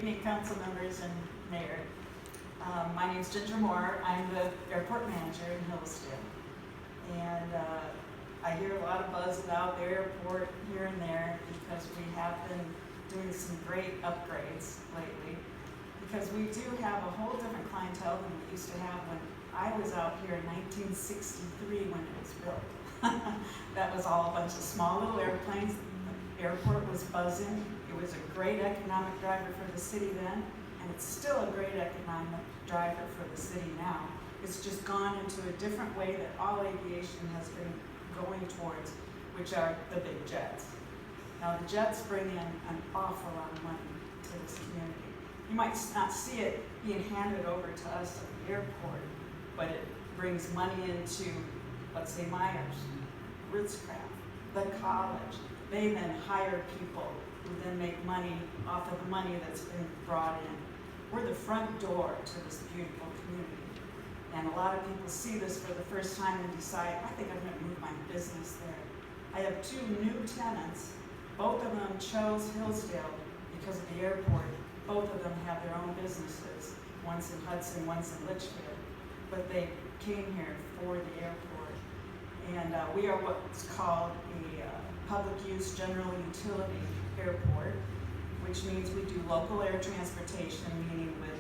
evening, council members and mayor. My name's Ginger Moore. I'm the airport manager in Hillsdale. And I hear a lot of buzz about the airport here and there because we have been doing some great upgrades lately. Because we do have a whole different clientele than we used to have when I was out here in 1963 when it was built. That was all a bunch of small little airplanes. The airport was buzzing. It was a great economic driver for the city then, and it's still a great economic driver for the city now. It's just gone into a different way that all aviation has been going towards, which are the big jets. Now the jets bring in an awful lot of money to this community. You might not see it being handed over to us at the airport, but it brings money into, let's say, Myers, Ritz-Craft, the college. They then hire people who then make money off of the money that's been brought in. We're the front door to this beautiful community. And a lot of people see this for the first time and decide, I think I'm gonna move my business there. I have two new tenants. Both of them chose Hillsdale because of the airport. Both of them have their own businesses. One's in Hudson, one's in Litchfield. But they came here for the airport. And we are what's called a public use general utility airport, which means we do local air transportation, meaning with,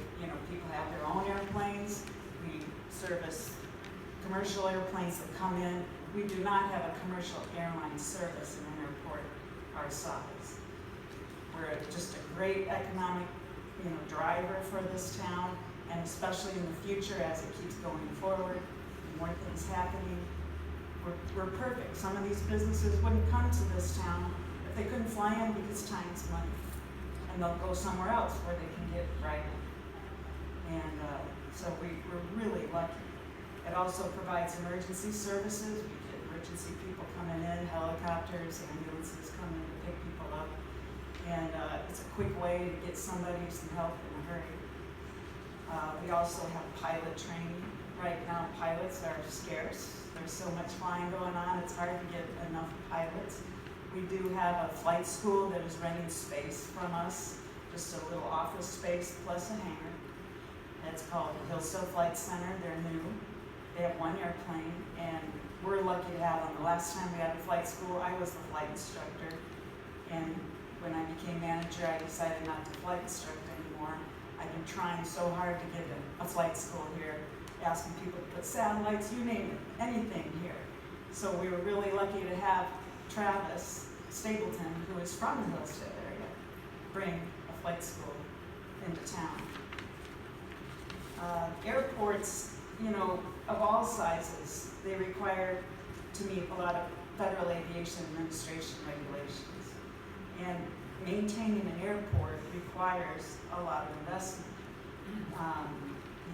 people have their own airplanes. We service commercial airplanes that come in. We do not have a commercial airline service in an airport our size. We're just a great economic, driver for this town, and especially in the future as it keeps going forward, more things happening. We're perfect. Some of these businesses wouldn't come to this town if they couldn't fly in because time's money. And they'll go somewhere else where they can get right in. And so we're really lucky. It also provides emergency services. We get emergency people coming in, helicopters, ambulances coming to pick people up. And it's a quick way to get somebody some help in a hurry. We also have pilot training. Right now, pilots are scarce. There's so much flying going on, it's hard to get enough pilots. We do have a flight school that is renting space from us, just a little office space plus a hangar. It's called the Hillsdale Flight Center. They're new. They have one airplane, and we're lucky to have them. The last time we had a flight school, I was the flight instructor, and when I became manager, I decided not to flight instruct anymore. I've been trying so hard to get a flight school here, asking people to put satellites, you name it, anything here. So we were really lucky to have Travis Stapleton, who is from the Hillsdale area, bring a flight school into town. Airports, of all sizes, they require to meet a lot of Federal Aviation Administration regulations. And maintaining an airport requires a lot of investment.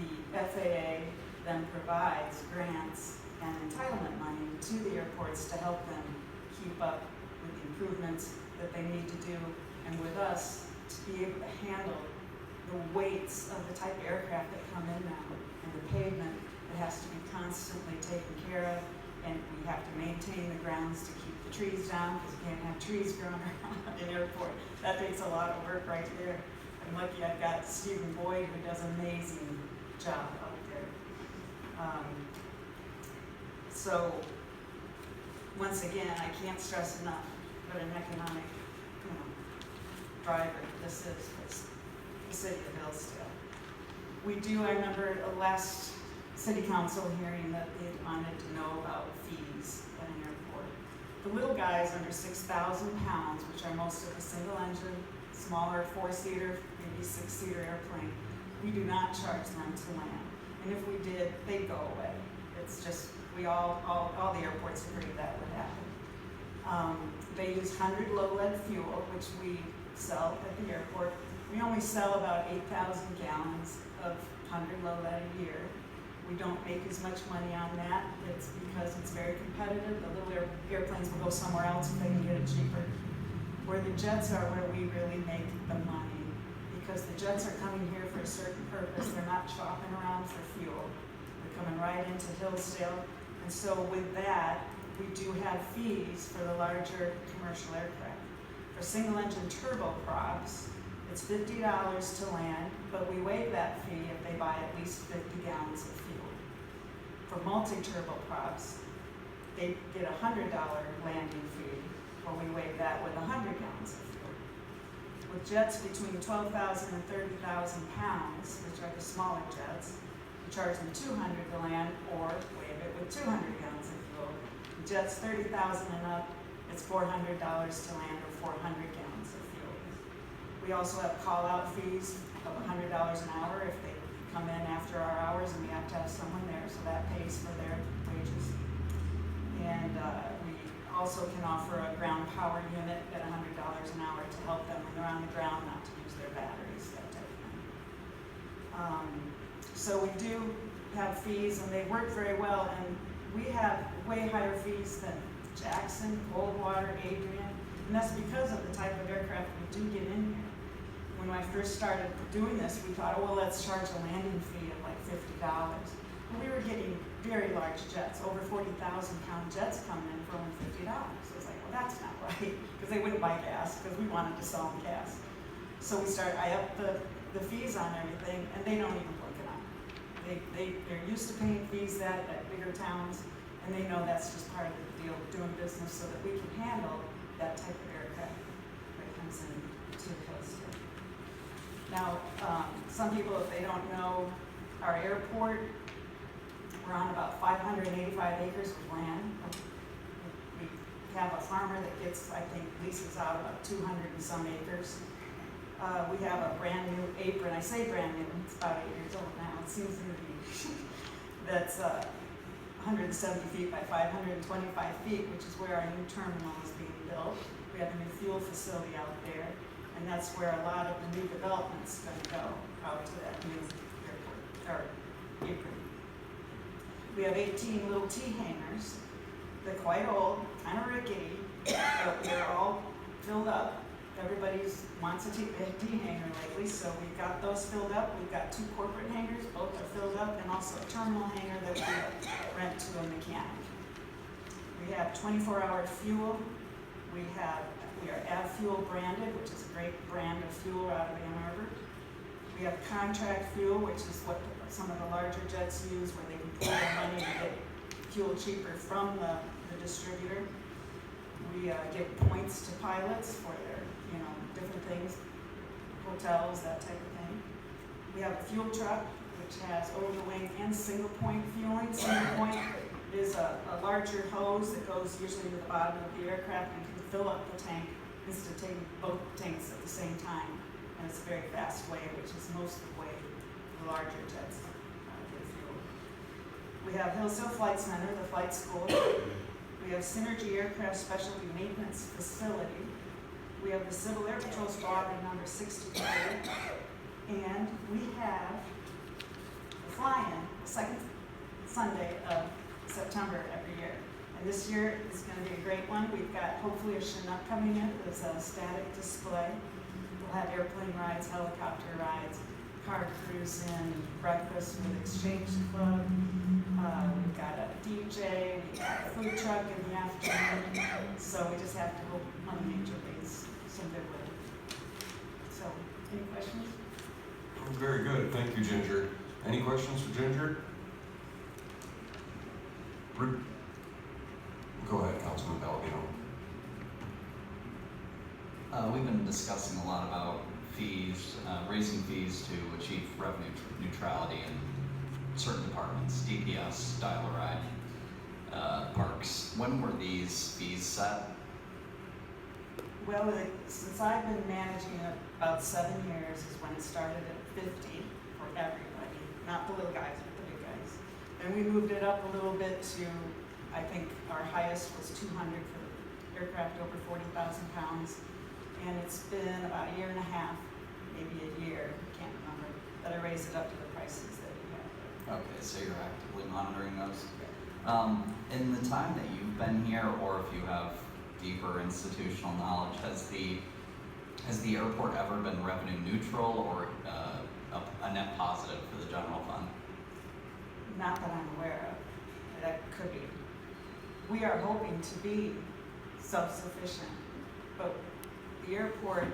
The FAA then provides grants and entitlement money to the airports to help them keep up with the improvements that they need to do, and with us to be able to handle the weights of the type of aircraft that come in now, and the pavement that has to be constantly taken care of, and we have to maintain the grounds to keep the trees down because you can't have trees growing around an airport. That takes a lot of work right there. I'm lucky I've got Stephen Boyd, who does an amazing job out there. So once again, I can't stress enough what an economic driver this is for the city of Hillsdale. We do, I remember a last city council hearing that they wanted to know about fees at an airport. The little guys under 6,000 pounds, which are most of the single engine, smaller 4-seater, maybe 6-seater airplane, we do not charge them to land. And if we did, they'd go away. It's just, all the airports agreed that would happen. They use 100 low lead fuel, which we sell at the airport. We only sell about 8,000 gallons of 100 low lead a year. We don't make as much money on that. It's because it's very competitive. The little airplanes will go somewhere else if they can get it cheaper. Where the jets are where we really make the money, because the jets are coming here for a certain purpose. They're not shopping around for fuel. They're coming right into Hillsdale. And so with that, we do have fees for the larger commercial aircraft. For single engine turboprops, it's It's $50 to land, but we waive that fee if they buy at least 50 gallons of fuel. For multi-turboprops, they get a $100 landing fee, or we waive that with 100 gallons of fuel. With jets between 12,000 and 30,000 pounds, which are the smaller jets, we charge them $200 to land, or waive it with 200 gallons of fuel. Jets 30,000 and up, it's $400 to land, or 400 gallons of fuel. We also have call-out fees of $100 an hour if they come in after our hours and we have to have someone there, so that pays for their wages. And we also can offer a ground power unit at $100 an hour to help them when they're on the ground not to use their batteries, that type of thing. So we do have fees, and they work very well, and we have way higher fees than Jackson, Coldwater, Adrian, and that's because of the type of aircraft we do get in here. When I first started doing this, we thought, oh, well, let's charge a landing fee of like $50. And we were getting very large jets, over 40,000-pound jets coming in for only $50. So I was like, well, that's not right, because they wouldn't buy gas, because we wanted to sell them gas. So I upped the fees on everything, and they don't even look it up. They're used to paying fees at bigger towns, and they know that's just part of the deal of doing business so that we can handle that type of aircraft that comes in to Hillsdale. Now, some people, if they don't know our airport, we're on about 585 acres of land. We have a farmer that gets, I think, leases out about 200 and some acres. We have a brand new apron. I say brand new, it's about 8 years old now. It seems to be. That's 170 feet by 525 feet, which is where our new terminal is being built. We have a new fuel facility out there, and that's where a lot of the new development's going to go, out to that new airport, or apron. We have 18 little T-hangars. They're quite old, kind of rickety, but they're all filled up. Everybody wants a T-hanger lately, so we've got those filled up. We've got 2 corporate hangars, both are filled up, and also a terminal hangar that we rent to a mechanic. We have 24-hour fuel. We are AvFuel branded, which is a great brand of fuel out of Ann Arbor. We have contract fuel, which is what some of the larger jets use, where they can pull their money and get fuel cheaper from the distributor. We give points to pilots for their, different things, hotels, that type of thing. We have a fuel truck, which has over-the-wing and single-point fueling. Single-point is a larger hose that goes usually to the bottom of the aircraft and can fill up the tank instead of taking both tanks at the same time. And it's a very fast way, which is most of the way the larger jets get fuel. We have Hillsdale Flight Center, the flight school. We have Synergy Aircraft Specialty Maintenance Facility. We have the Civil Air Patrol Squadron number 63. And we have the fly-in, the second Sunday of September every year. And this year is going to be a great one. We've got hopefully a Chinook coming in. There's a static display. We'll have airplane rides, helicopter rides, car cruise in, breakfast with Exchange Club. We've got a DJ, we've got a food truck in the afternoon. So we just have to hope Mother Nature brings some good weather. So, any questions? Very good. Thank you, Ginger. Any questions for Ginger? Go ahead, Councilman Palladino. We've been discussing a lot about fees, raising fees to achieve revenue neutrality in certain departments, DPS, dial-a-ride, parks. When were these fees set? Well, since I've been managing it about 7 years is when it started at 50 for everybody, not the little guys, but the big guys. And we moved it up a little bit to, I think our highest was 200 for aircraft over 40,000 pounds. And it's been about a year and a half, maybe a year, I can't remember, that I raised it up to the prices that we have. Okay, so you're actively monitoring those. In the time that you've been here, or if you have deeper institutional knowledge, has the airport ever been revenue neutral or a net positive for the general fund? Not that I'm aware of. That could be. We are hoping to be self-sufficient, but the airport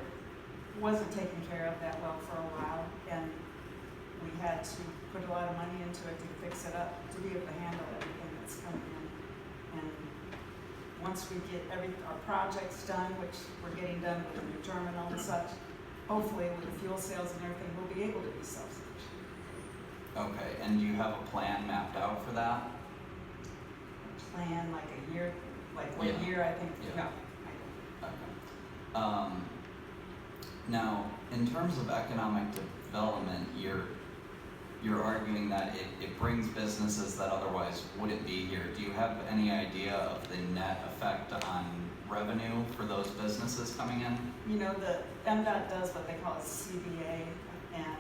wasn't taken care of that well for a while, and we had to put a lot of money into it to fix it up, to be able to handle everything that's coming in. And once we get our projects done, which we're getting done with the new terminal and such, hopefully with the fuel sales and everything, we'll be able to be self-sufficient. Okay, and do you have a plan mapped out for that? Plan like a year, like what Yeah. year, I think, Yeah. no, I don't. Okay. Now, in terms of economic development, you're arguing that it brings businesses that otherwise wouldn't be here. Do you have any idea of the net effect on revenue for those businesses coming in? You know, the MDOT does what they call a CBA, and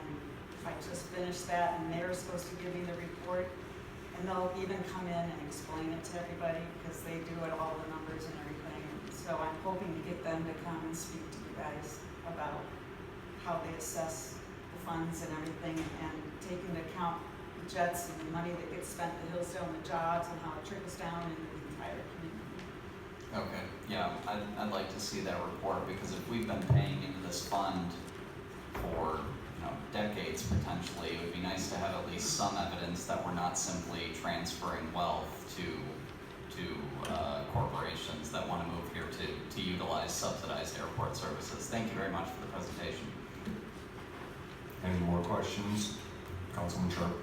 I just finished that, and they're supposed to give me the report, and they'll even come in and explain it to everybody, because they do it, all the numbers and everything. So I'm hoping to get them to come and speak to you guys about how they assess the funds and everything, and take into account the jets and the money that gets spent at Hillsdale and the jobs, and how it trickles down into the entire community. Okay, yeah, I'd like to see that report, because if we've been paying into this fund for, decades potentially, it would be nice to have at least some evidence that we're not simply transferring wealth to corporations that want to move here to utilize subsidized airport services. Thank you very much for the presentation. Any more questions? Councilman Sharp?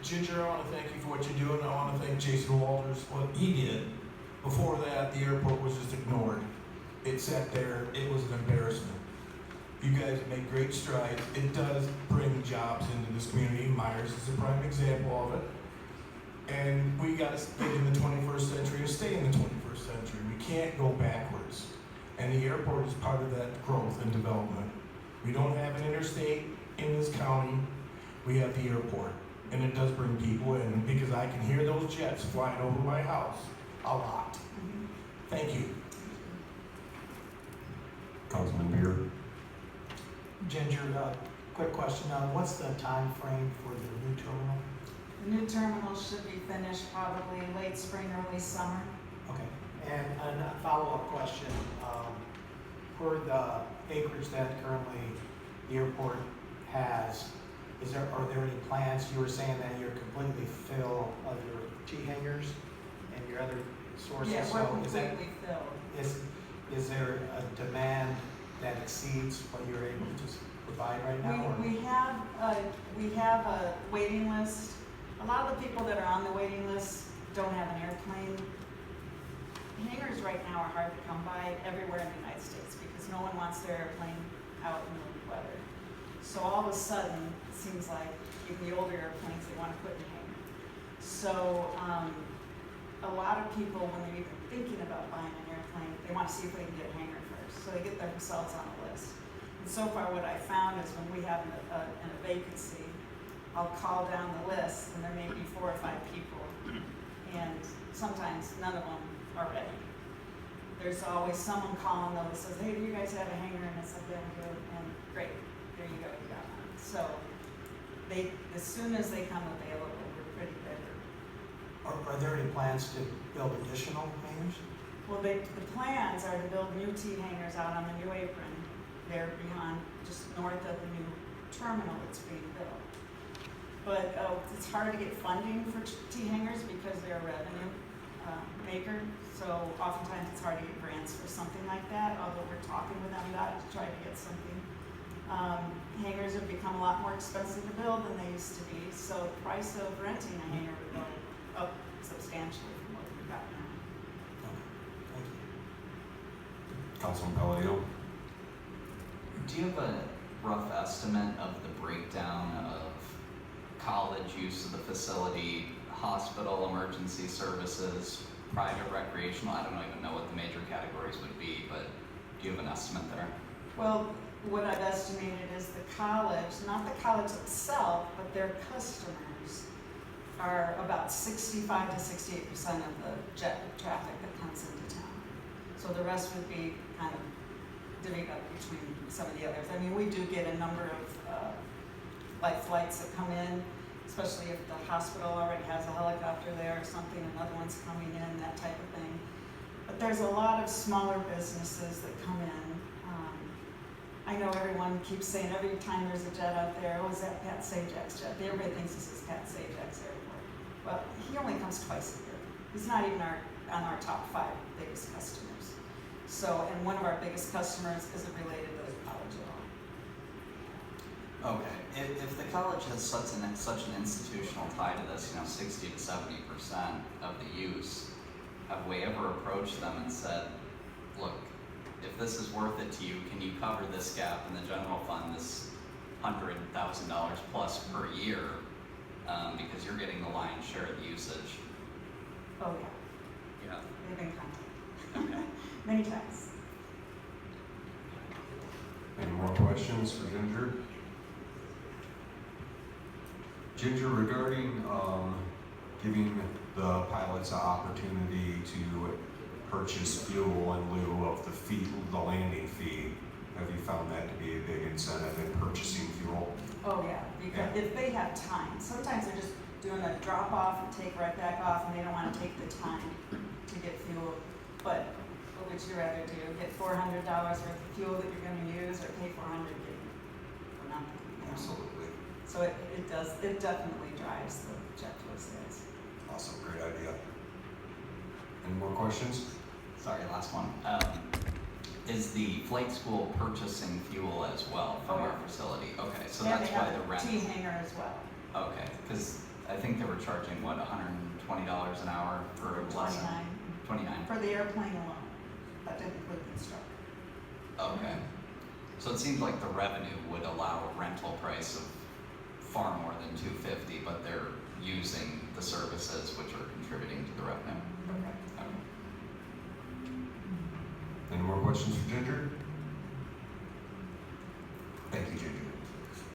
Ginger, I want to thank you for what you're doing. I want to thank Jason Walters for what he did. Before that, the airport was just ignored. It sat there. It was an embarrassment. You guys make great strides. It does bring jobs into this community. Myers is a prime example of it. And we got to get in the 21st century and stay in the 21st century. We can't go backwards. And the airport is part of that growth and development. We don't have an interstate in this county. We have the airport. And it does bring people in, because I can hear those jets flying over my house a lot. Thank you. Councilman Beer? Ginger, quick question. What's the time frame for the new terminal? The new terminal should be finished probably late spring, early summer. Okay. And a follow-up question. For the acreage that currently the airport has, are there any plans? You were saying that you're completely full of your T hangars and your other sources. Yeah, we're So completely filled. is there a demand that exceeds what you're able to provide right now? or- We have a waiting list. A lot of the people that are on the waiting list don't have an airplane. Hangars right now are hard to come by everywhere in the United States, because no one wants their airplane out in the weather. So all of a sudden, it seems like even the older airplanes, they want to put in a hangar. So a lot of people, when they're even thinking about buying an airplane, they want to see if they can get a hangar first. So they get themselves on a list. And so far what I found is when we have a vacancy, I'll call down the list, and there may be 4 or 5 people. And sometimes none of them are ready. There's always someone calling though that says, hey, do you guys have a hangar? And it's like, yeah, we do. And great, there you go, you got one. So as soon as they come available, we're pretty ready. Are there any plans to build additional hangars? Well, the plans are to build new T hangars out on the new apron. They're beyond, just north of the new terminal that's being built. But it's hard to get funding for T hangars because they're a revenue maker. So oftentimes it's hard to get grants for something like that, although we're talking with them about it to try to get something. Hangars have become a lot more expensive to build than they used to be, so the price of renting a hangar would go up substantially from what we've got now. Okay. Thank you. Councilman Palladino? Do you have a rough estimate of the breakdown of college use of the facility, hospital, emergency services, private recreational? I don't even know what the major categories would be, but do you have an estimate there? Well, what I've estimated is the college, not the college itself, but their customers are about 65 to 68% of the jet traffic that comes into town. So the rest would be kind of divvied up between some of the others. I mean, we do get a number of light flights that come in, especially if the hospital already has a helicopter there or something, another one's coming in, that type of thing. But there's a lot of smaller businesses that come in. I know everyone keeps saying every time there's a jet out there, oh, is that Pat Sajak's jet? Everybody thinks this is Pat Sajak's airport. Well, he only comes twice a year. He's not even on our top 5 biggest customers. So, and one of our biggest customers isn't related to the college at all. Okay, if the college has such an institutional tie to this, 60 to 70% of the use, have we ever approached them and said, look, if this is worth it to you, can you cover this gap in the general fund, this $100,000 plus per year, because you're getting the lion's share of the usage? Oh, yeah. Yeah. They've been contacted. Okay. Many times. Any more questions for Ginger? Ginger, regarding giving the pilots an opportunity to purchase fuel in lieu of the landing fee, have you found that to be a big incentive in purchasing fuel? Oh, yeah, because if they have time, sometimes they're just doing a drop off and take right back off, and they don't want to take the time to get fuel. But what would you rather do? Get $400 worth of fuel that you're going to use, or pay $400 for nothing? Absolutely. So it definitely drives the jet fuel sales. Awesome, great idea. Any more questions? Sorry, last one. Is the flight school purchasing fuel as well from our facility? Okay, so And that's they why have the a rent. T hangar as well. Okay, because I think they were charging, what, $120 an hour for a lesson? 29 $29. for the airplane alone. That didn't include the instructor. Okay. So it seems like the revenue would allow a rental price of far more than $250, but they're using the services which are contributing to the revenue. Okay. Okay. Any more questions for Ginger?